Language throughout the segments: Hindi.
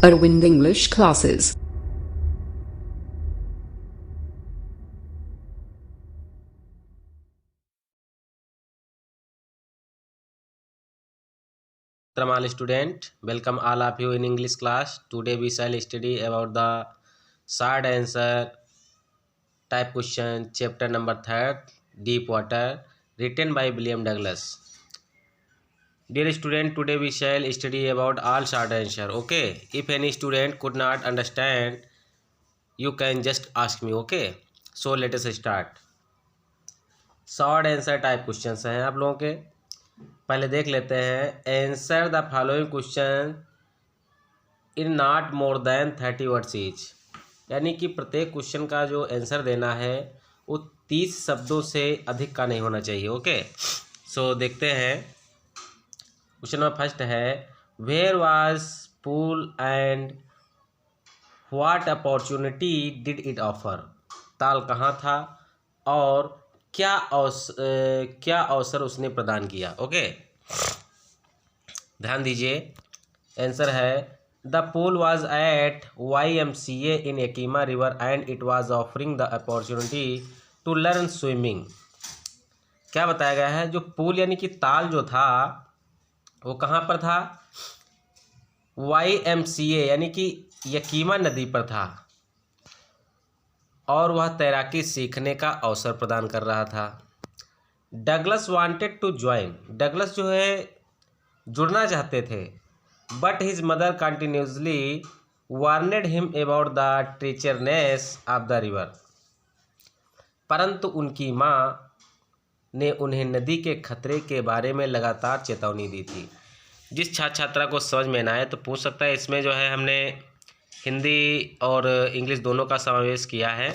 Arvind English classes. All student, welcome all of you in English class. Today we shall study about the short answer type question chapter number 3, deep water, written by William Douglas. Dear student, today we shall study about all short answer. Okay, if any student could not understand, you can just ask me. Okay, so let us start. Short answer type questions हैं आप लोगों के। पहले देख लेते हैं। Answer the following question in not more than 30 words each, यानी कि प्रत्येक क्वेश्चन का जो आंसर देना है वो 30 शब्दों से अधिक का नहीं होना चाहिए। ओके, सो देखते हैं। क्वेश्चन नंबर फर्स्ट है, where was pool and what opportunity did it offer. ताल कहाँ था और क्या अवसर उसने प्रदान किया। ओके, ध्यान दीजिए। आंसर है, the pool was at YMCA in Yakima river and it was offering the opportunity to learn swimming. क्या बताया गया है, जो पूल यानी कि ताल जो था वो कहाँ पर था, YMCA यानी कि यकीमा नदी पर था और वह तैराकी सीखने का अवसर प्रदान कर रहा था। Douglas wanted to join, Douglas जो है जुड़ना चाहते थे, but his mother continuously warned him about the treachery of the river, परंतु उनकी माँ ने उन्हें नदी के खतरे के बारे में लगातार चेतावनी दी थी। जिस छात्र छात्रा को समझ में ना आए तो पूछ सकता है। इसमें जो है हमने हिंदी और इंग्लिश दोनों का समावेश किया है।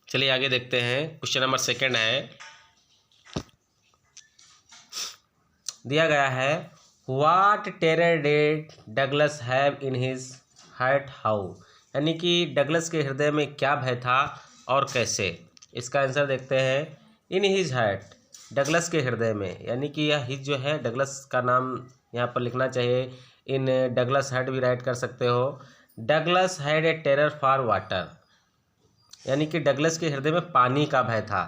चलिए आगे देखते हैं। क्वेश्चन नंबर सेकंड है, दिया गया है, what terror did Douglas have in his heart how, यानी कि डगलस के हृदय में क्या भय था और कैसे। इसका आंसर देखते हैं। इन हिज हार्ट, डगलस के हृदय में, यानी कि यह हिज जो है डगलस का नाम यहाँ पर लिखना चाहिए। इन डगलस हार्ट भी राइट कर सकते हो। Douglas had a terror for water, यानी कि डगलस के हृदय में पानी का भय था।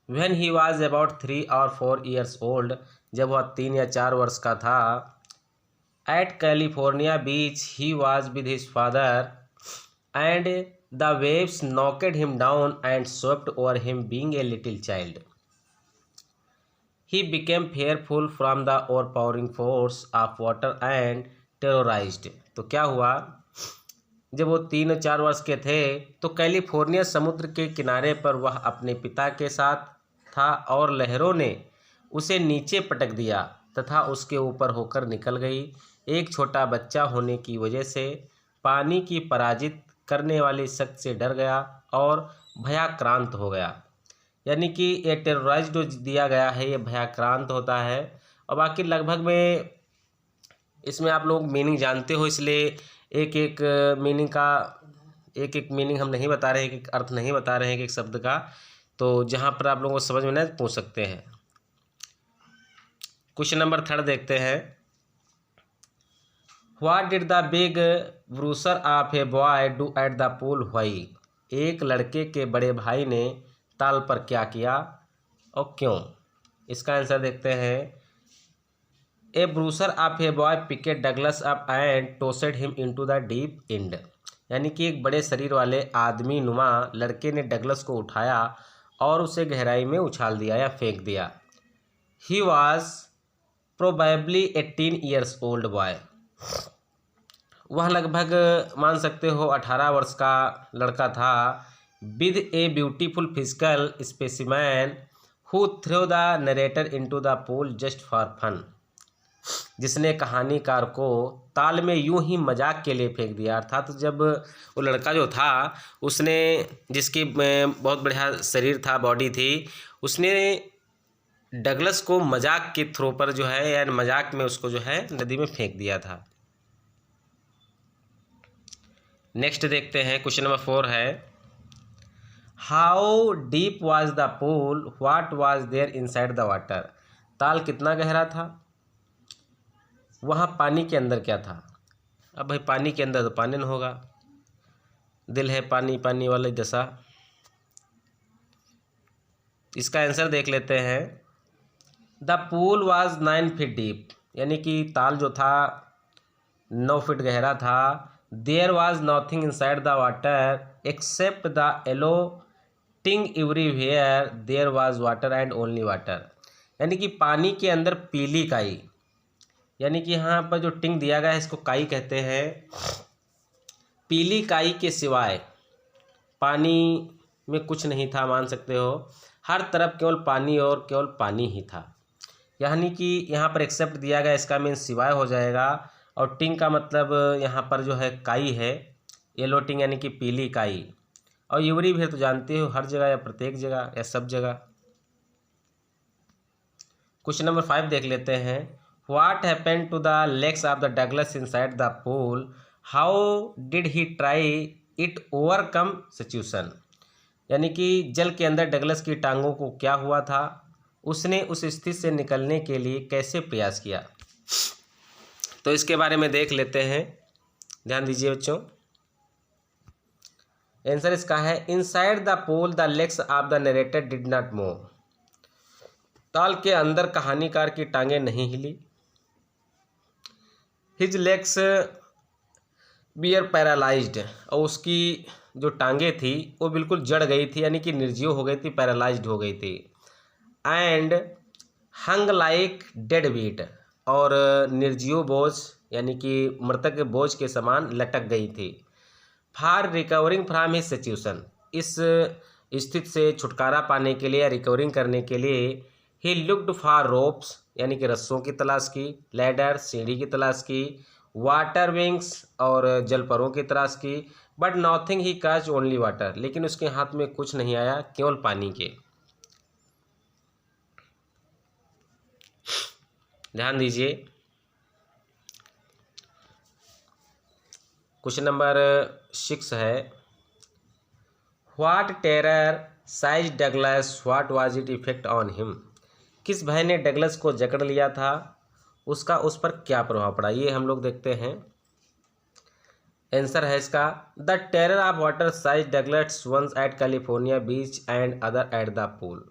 When he was about 3 or 4 years old, जब वह 3 या 4 वर्ष का था, at California beach he was with his father and the waves knocked him down and swept over him being a little child. He became fearful from the overpowering force of water and terrorized. तो क्या हुआ, जब वो 3 और 4 वर्ष के थे तो कैलिफोर्निया समुद्र के किनारे पर वह अपने पिता के साथ था और लहरों ने उसे नीचे पटक दिया तथा उसके ऊपर होकर निकल गई। एक छोटा बच्चा होने की वजह से पानी की पराजित करने वाली शक्ति से डर गया और भयाक्रांत हो गया। यानी कि ये टेरराइज जो दिया गया है ये भयाक्रांत होता है। और बाकी लगभग में इसमें आप लोग मीनिंग जानते हो, इसलिए एक एक मीनिंग हम नहीं बता रहे हैं, एक अर्थ नहीं बता रहे हैं एक शब्द का। तो जहाँ पर आप लोगों को समझ में ना पूछ सकते हैं। क्वेश्चन नंबर 3 देखते हैं। What did the big bruiser of a boy do at the pool why, एक लड़के के बड़े भाई ने ताल पर क्या किया और क्यों। इसका आंसर देखते हैं। A bruiser of a boy picked Douglas up and tossed him into the deep end, यानी कि एक बड़े शरीर वाले आदमी नुमा लड़के ने डगलस को उठाया और उसे गहराई में उछाल दिया या फेंक दिया। He was probably 18 years old boy, वह लगभग मान सकते हो 18 वर्ष का लड़का था। With a beautiful physical specimen who throw the narrator into the pool just for fun, जिसने कहानीकार को ताल में यूं ही मजाक के लिए फेंक दिया। अर्थात तो जब वो लड़का जो था उसने, जिसकी बहुत बढ़िया शरीर था, बॉडी थी, उसने डगलस को मजाक के थ्रो पर जो है या मजाक में उसको जो है नदी में फेंक दिया था। नेक्स्ट देखते हैं। क्वेश्चन नंबर 4 है, how deep was the pool what was there inside the water, ताल कितना गहरा था वहाँ पानी के अंदर क्या था? अब भाई पानी के अंदर तो पानी न होगा, दिल है पानी, पानी वाली दशा। इसका आंसर देख लेते हैं। The pool was 9 feet deep, यानी कि ताल जो था 9 फीट गहरा था। There was nothing inside the water except the yellow thing everywhere there was water and only water, यानी कि पानी के अंदर पीली काई, यानी कि यहाँ पर जो टिंग दिया गया है इसको काई कहते हैं। पीली काई के सिवाय पानी में कुछ नहीं था, मान सकते हो। हर तरफ केवल पानी और केवल पानी ही था, यानी कि यहाँ पर एक्सेप्ट दिया गया, इसका मीन सिवाय हो जाएगा। और टिंग का मतलब यहाँ पर जो है काई है, येलो टिंग यानी कि पीली काई। और यूरी भी तो जानते हो, हर जगह या प्रत्येक जगह या सब जगह। क्वेश्चन नंबर 5 देख लेते हैं। What happened to the legs of the Douglas inside the pool, how did he try it overcome situation, यानी कि जल के अंदर डगलस की टांगों को क्या हुआ था, उसने उस स्थिति से निकलने के लिए कैसे प्रयास किया। तो इसके बारे में देख लेते हैं, ध्यान दीजिए बच्चों। आंसर इसका है inside the pool the legs of the narrator did not move, ताल के अंदर कहानीकार की टांगें नहीं हिली। हिज लेग्स बियर पैरालाइज्ड, और उसकी जो टांगें थी वो बिल्कुल जड़ गई थी, यानी कि निर्जीव हो गई थी, पैरालाइज्ड हो गई थी। And hung like dead wheat, और निर्जीव बोझ यानी कि मृतक के बोझ के समान लटक गई थी। For recovering from his situation, इस स्थिति से छुटकारा पाने के लिए, रिकवरिंग करने के लिए, ही लुक्ड फॉर रोप्स, यानी कि रस्सों की तलाश की, लैडर सीढ़ी की तलाश की, वाटर विंग्स और जलपरों की तलाश की, but nothing he catch only water, लेकिन उसके हाथ में कुछ नहीं आया, केवल पानी के। ध्यान दीजिए। क्वेश्चन नंबर 6 है। What terror size Douglas, what was it effect on him, किस भय ने डगलस को जकड़ लिया था, उसका उस पर क्या प्रभाव पड़ा, ये हम लोग देखते हैं। आंसर है इसका the terror of water size Douglas once at California beach and other at the pool,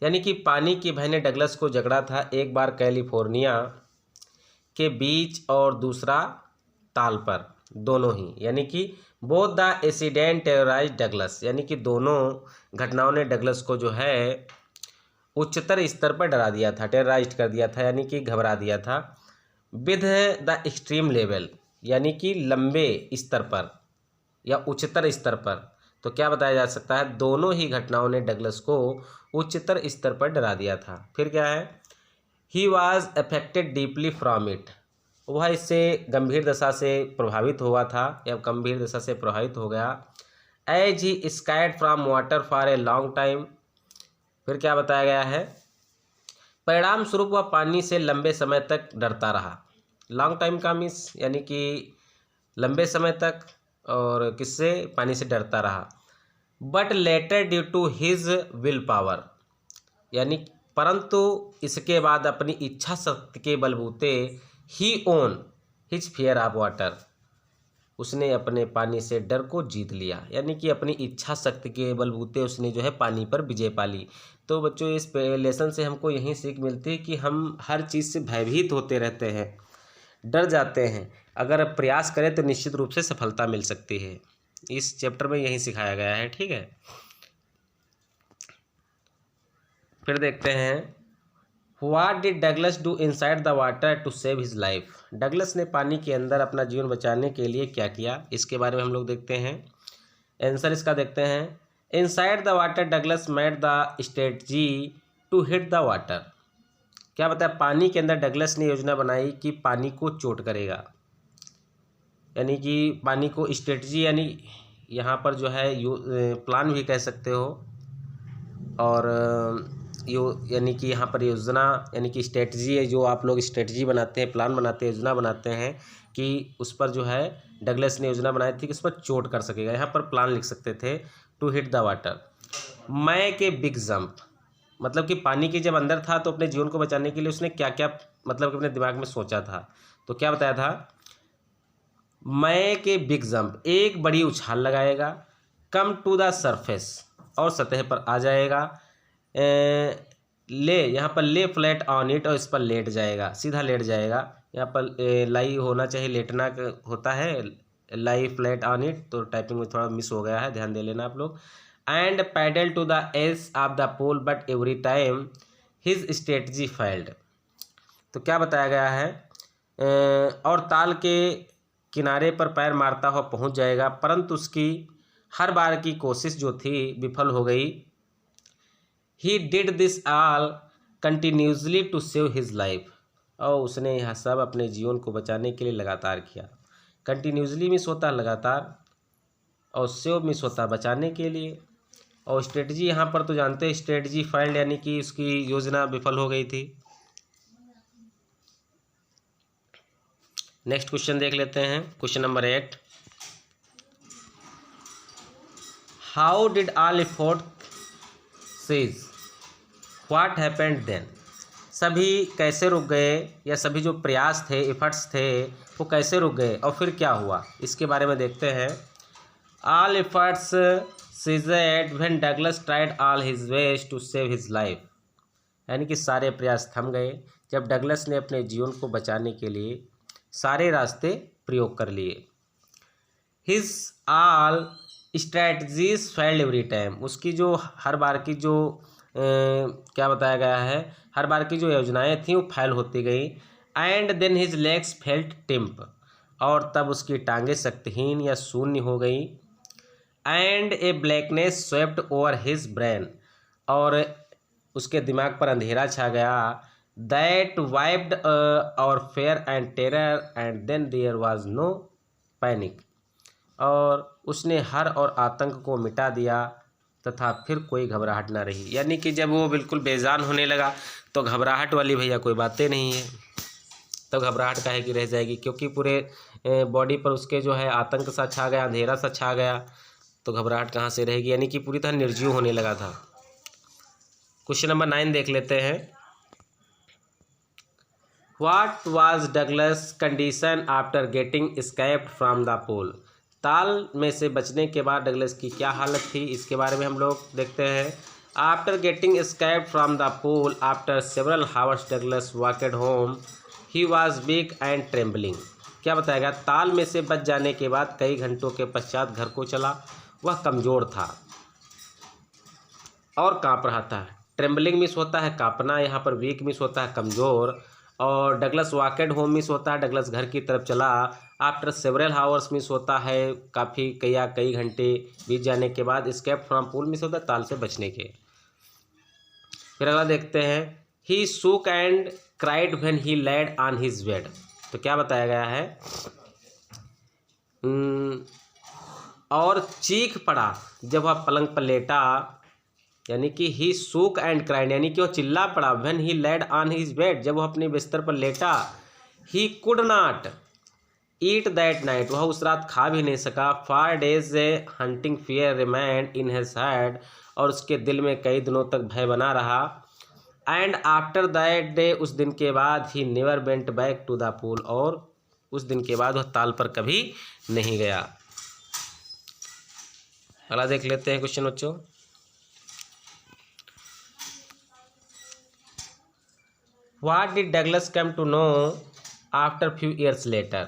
यानी कि पानी की भय ने डगलस को जकड़ा था, एक बार कैलिफोर्निया के बीच और दूसरा ताल पर, दोनों ही, यानी कि both the incident terrorise Douglas, यानी कि दोनों घटनाओं ने डगलस को जो है उच्चतर स्तर पर डरा दिया था, टेरराइज कर दिया था, यानी कि घबरा दिया था। विद द एक्सट्रीम लेवल, यानी कि लंबे स्तर पर या उच्चतर स्तर पर। तो क्या बताया जा सकता है, दोनों ही घटनाओं ने डगलस को उच्चतर स्तर पर डरा दिया था। फिर क्या है, he was affected deeply from it, वह इससे गंभीर दशा से प्रभावित हुआ था या गंभीर दशा से प्रभावित हो गया। As he shied from water for a long time, फिर क्या बताया गया है, परिणाम स्वरूप वह पानी से लंबे समय तक डरता रहा। लॉन्ग टाइम का मीन्स यानी कि लंबे समय तक, और किससे, पानी से डरता रहा। But later due to his will power, यानी परंतु इसके बाद अपनी इच्छा शक्ति के बलबूते ही own his fear of water, उसने अपने पानी से डर को जीत लिया, यानी कि अपनी इच्छा शक्ति के बलबूते उसने जो है पानी पर विजय पा ली। तो बच्चों इस लेसन से हमको यही सीख मिलती है कि हम हर चीज़ से भयभीत होते रहते हैं, डर जाते हैं, अगर प्रयास करें तो निश्चित रूप से सफलता मिल सकती है। इस चैप्टर में यही सिखाया गया है, ठीक है। फिर देखते हैं, what did Douglas do inside the water to save his life, Douglas ने पानी के अंदर अपना जीवन बचाने के लिए क्या किया, इसके बारे में हम लोग देखते हैं। आंसर इसका देखते हैं, inside the water Douglas made the strategy to hit the water, क्या बताया, पानी के अंदर डगलस ने योजना बनाई कि पानी को चोट करेगा, यानी कि पानी को स्ट्रेटजी, यानी यहाँ पर जो है प्लान भी कह सकते हो, और यानी कि यहाँ पर योजना यानी कि स्ट्रेटजी है, जो आप लोग स्ट्रेटजी बनाते हैं, प्लान बनाते हैं, योजना बनाते हैं कि उस पर जो है डगलस ने योजना बनाई थी कि उस पर चोट कर सकेगा, यहाँ पर प्लान लिख सकते थे, टू हिट द वाटर। मैं के बिग जंप, मतलब कि पानी के जब अंदर था तो अपने जीवन को बचाने के लिए उसने क्या क्या मतलब कि अपने दिमाग में सोचा था। तो क्या बताया था, मैं के बिग जंप, एक बड़ी उछाल लगाएगा, कम टू द सरफेस, और सतह पर आ जाएगा, ले यहाँ पर ले फ्लैट ऑन इट, और इस पर लेट जाएगा, सीधा लेट जाएगा। यहाँ पर लाई होना चाहिए, लेटना होता है, लाई फ्लैट ऑन इट, तो टाइपिंग में थोड़ा मिस हो गया है, ध्यान दे लेना आप लोग। And paddle to the edge of the pole but every time his strategy failed. तो क्या बताया गया है, और ताल के किनारे पर पैर मारता हुआ पहुंच जाएगा, परंतु उसकी हर बार की कोशिश जो थी विफल हो गई। He did this all continuously to save his life, और उसने यह सब अपने जीवन को बचाने के लिए लगातार किया। कंटिन्यूसली मिस होता है लगातार, और सेव मिस होता है बचाने के लिए, और स्ट्रेटजी यहाँ पर तो जानते हैं स्ट्रेटजी फेल्ड यानी कि उसकी योजना विफल हो गई थी। नेक्स्ट क्वेश्चन देख लेते हैं, question number 8। How did all effort cease, what happened then, सभी कैसे रुक गए, या सभी जो प्रयास थे, एफर्ट्स थे, वो कैसे रुक गए और फिर क्या हुआ, इसके बारे में देखते हैं। All efforts ceased when Douglas tried all his ways to save his life, यानी कि सारे प्रयास थम गए जब डगलस ने अपने जीवन को बचाने के लिए सारे रास्ते प्रयोग कर लिए। His all strategies failed every time, उसकी जो हर बार की जो क्या बताया गया है, हर बार की जो योजनाएं थीं वो फेल होती गई। And then his legs felt limp, और तब उसकी टांगें शक्तिहीन या शून्य हो गई। And a blackness swept over his brain, और उसके दिमाग पर अंधेरा छा गया। That wiped out fear and terror and then there was no panic, और उसने हर और आतंक को मिटा दिया तथा फिर कोई घबराहट ना रही। यानी कि जब वो बिल्कुल बेजान होने लगा तो घबराहट वाली भैया कोई बातें नहीं है, तो घबराहट काहे की रह जाएगी, क्योंकि पूरे बॉडी पर उसके जो है आतंक सा छा गया, अंधेरा सा छा गया, तो घबराहट कहाँ से रहेगी, यानी कि पूरी तरह निर्जीव होने लगा था। क्वेश्चन नंबर 9 देख लेते हैं। What was Douglas condition after getting escaped from the pool, ताल में से बचने के बाद डगलस की क्या हालत थी, इसके बारे में हम लोग देखते हैं। After getting escaped from the pool after several hours Douglas walked home, he was weak and trembling. क्या बताया गया, ताल में से बच जाने के बाद कई घंटों के पश्चात घर को चला, वह कमज़ोर था और काँप रहा था। ट्रेम्बलिंग मिस होता है काँपना, यहाँ पर वीक मिस होता है कमज़ोर, और डगलस वॉकेड होम मिस होता है डगलस घर की तरफ चला। आफ्टर सेवरल हावर्स मिस होता है काफ़ी कई घंटे बीत जाने के बाद। एस्केप फ्रॉम पूल मिस होता है ताल से बचने के। फिर अगला देखते हैं, he shook and cried when he laid on his bed. तो क्या बताया गया है, और चीख पड़ा जब वह पलंग पर लेटा, यानी कि ही शूक एंड क्राइड यानी कि वह चिल्ला पड़ा। When he laid on his bed, जब वह अपने बिस्तर पर लेटा। He could not eat that night, वह उस रात खा भी नहीं सका। 4 days haunting fear remained in his head, और उसके दिल में कई दिनों तक भय बना रहा। एंड आफ्टर दैट डे, उस दिन के बाद he never went back to the pool, और उस दिन के बाद वह ताल पर कभी नहीं गया। अगला देख लेते हैं क्वेश्चन बच्चों। What did Douglas come to know after few years later?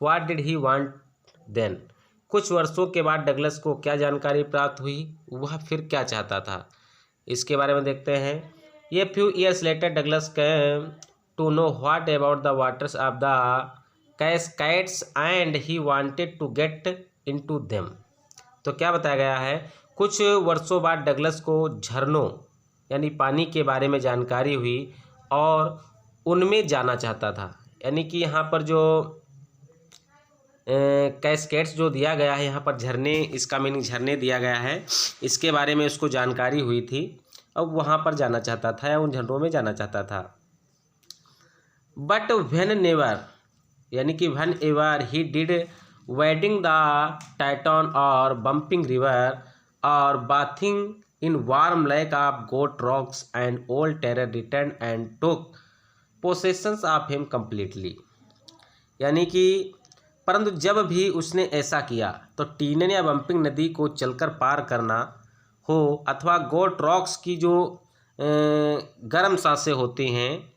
What did he want then? कुछ वर्षों के बाद डगलस को क्या जानकारी प्राप्त हुई, वह फिर क्या चाहता था, इसके बारे में देखते हैं। ये few years later Douglas came to know what about the waters of the cascades and he wanted to get into them. तो क्या बताया गया है, कुछ वर्षों बाद डगलस को झरनों यानी पानी के बारे में जानकारी हुई और उनमें जाना चाहता था। यानी कि यहाँ पर जो कैस्केड्स जो दिया गया है, यहाँ पर झरने, इसका मीनिंग झरने दिया गया है, इसके बारे में उसको जानकारी हुई थी, अब वहाँ पर जाना चाहता था या उन झरनों में जाना चाहता था। बट व्हेन नेवर यानी कि when ever he did wedding the Titan और बम्पिंग रिवर और bathing in warm lake of goat rocks and old terror returned and took possessions of him completely, यानी कि परंतु जब भी उसने ऐसा किया तो टीनन या बम्पिंग नदी को चलकर पार करना हो अथवा गोट रॉक्स की जो गर्म सांसें होती हैं,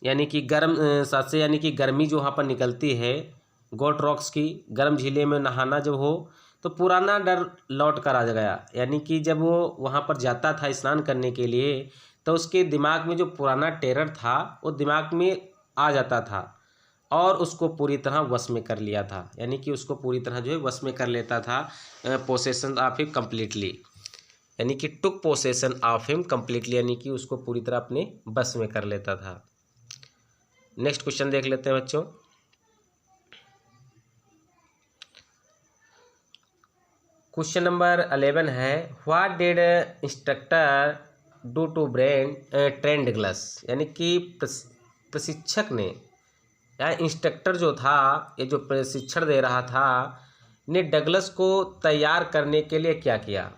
यानी कि गर्म सांसें यानी कि गर्मी जो वहाँ पर निकलती है गोट रॉक्स की, गर्म झीले में नहाना जब हो तो पुराना डर लौट कर आ गया। यानी कि जब वो वहाँ पर जाता था स्नान करने के लिए तो उसके दिमाग में जो पुराना टेरर था वो दिमाग में आ जाता था और उसको पूरी तरह वश में कर लिया था, यानी कि उसको पूरी तरह जो है वश में कर लेता था। पोसेशन ऑफ हिम कम्प्लीटली, यानी कि टुक पोसेशन ऑफ हिम कम्प्लीटली, यानी कि उसको पूरी तरह अपने बस में कर लेता था। नेक्स्ट क्वेश्चन देख लेते हैं बच्चों। क्वेश्चन नंबर 11 है, what did instructor do to train Douglas, यानी कि प्रशिक्षक ने या इंस्ट्रक्टर जो था, ये जो प्रशिक्षण दे रहा था, ने डगलस को तैयार करने के लिए क्या किया,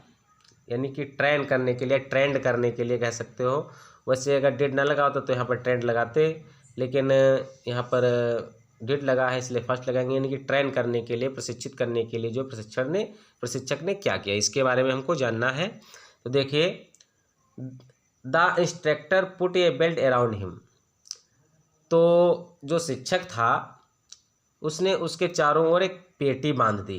यानी कि ट्रेन करने के लिए, ट्रेंड करने के लिए कह सकते हो। वैसे अगर डिड ना लगा होता तो यहाँ पर ट्रेंड लगाते, लेकिन यहाँ पर डिड लगा है इसलिए फर्स्ट लगाएंगे, यानी कि ट्रेन करने के लिए, प्रशिक्षित करने के लिए जो प्रशिक्षक ने क्या किया, इसके बारे में हमको जानना है। तो देखिए, the instructor put A belt around him, तो जो शिक्षक था उसने उसके चारों ओर एक पेटी बांध दी।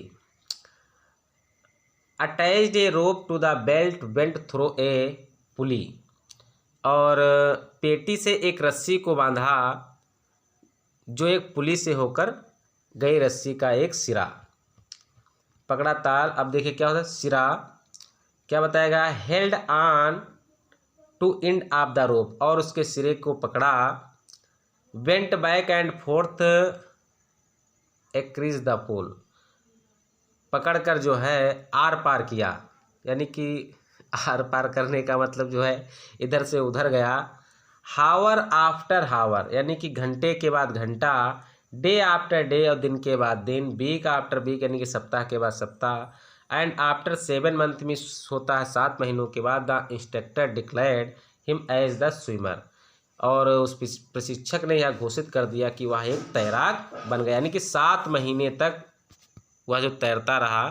Attached a rope to the belt went through a pulley, और पेटी से एक रस्सी को बांधा जो एक पुली से होकर गई, रस्सी का एक सिरा पकड़ा ताल। अब देखिए क्या होता है, सिरा क्या बताएगा, held on to end of the rope, और उसके सिरे को पकड़ा। Went back and forth across the pole, पकड़कर जो है आर पार किया, यानी कि आर पार करने का मतलब जो है इधर से उधर गया। हावर आफ्टर हावर, यानी कि घंटे के बाद घंटा, डे आफ्टर डे, और दिन के बाद दिन, वीक आफ्टर वीक, यानी कि सप्ताह के बाद सप्ताह, एंड आफ्टर 7 मंथ में होता है 7 महीनों के बाद, the instructor declared him as the swimmer, और उस प्रशिक्षक ने यह घोषित कर दिया कि वह एक तैराक बन गया। यानी कि 7 महीने तक वह जो तैरता रहा,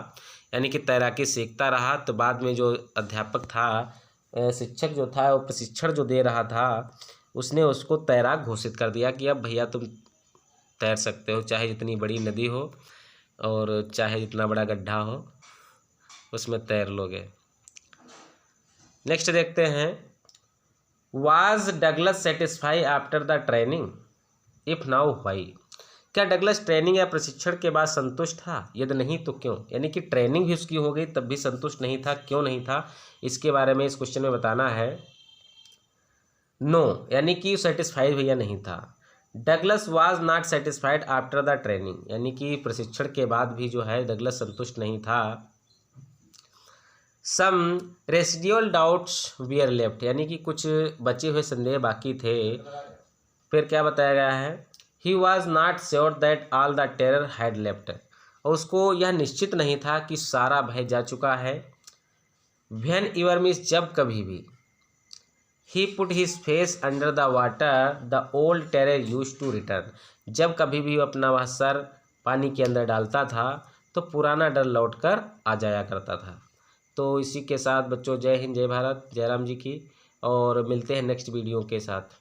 यानी कि तैराकी सीखता रहा। तो बाद में जो अध्यापक था, शिक्षक जो था, वो प्रशिक्षण जो दे रहा था, उसने उसको तैराक घोषित कर दिया कि अब भैया तुम तैर सकते हो, चाहे जितनी बड़ी नदी हो और चाहे जितना बड़ा गड्ढा हो उसमें तैर लोगे। नेक्स्ट देखते हैं, was Douglas satisfy after the training, if now why, क्या डगलस ट्रेनिंग या प्रशिक्षण के बाद संतुष्ट था, यदि नहीं तो क्यों, यानी कि ट्रेनिंग भी उसकी हो गई तब भी संतुष्ट नहीं था, क्यों नहीं था, इसके बारे में इस क्वेश्चन में बताना है। नो, यानी कि सेटिस्फाइड भैया नहीं था। Douglas was not satisfied after the training, यानी कि प्रशिक्षण के बाद भी जो है डगलस संतुष्ट नहीं था। सम रेसिडुअल डाउट्स वीयर लेफ्ट, यानी कि कुछ बचे हुए संदेह बाकी थे। फिर क्या बताया गया है, he was not sure that all the terror had left, और उसको यह निश्चित नहीं था कि सारा भय जा चुका है। व्हेन एवर मीन्स जब कभी भी, he put his face under the water the old terror used to return, जब कभी भी अपना वह सर पानी के अंदर डालता था तो पुराना डर लौट कर आ जाया करता था। तो इसी के साथ बच्चों, जय हिंद, जय भारत, जय राम जी की, और मिलते हैं नेक्स्ट वीडियो के साथ।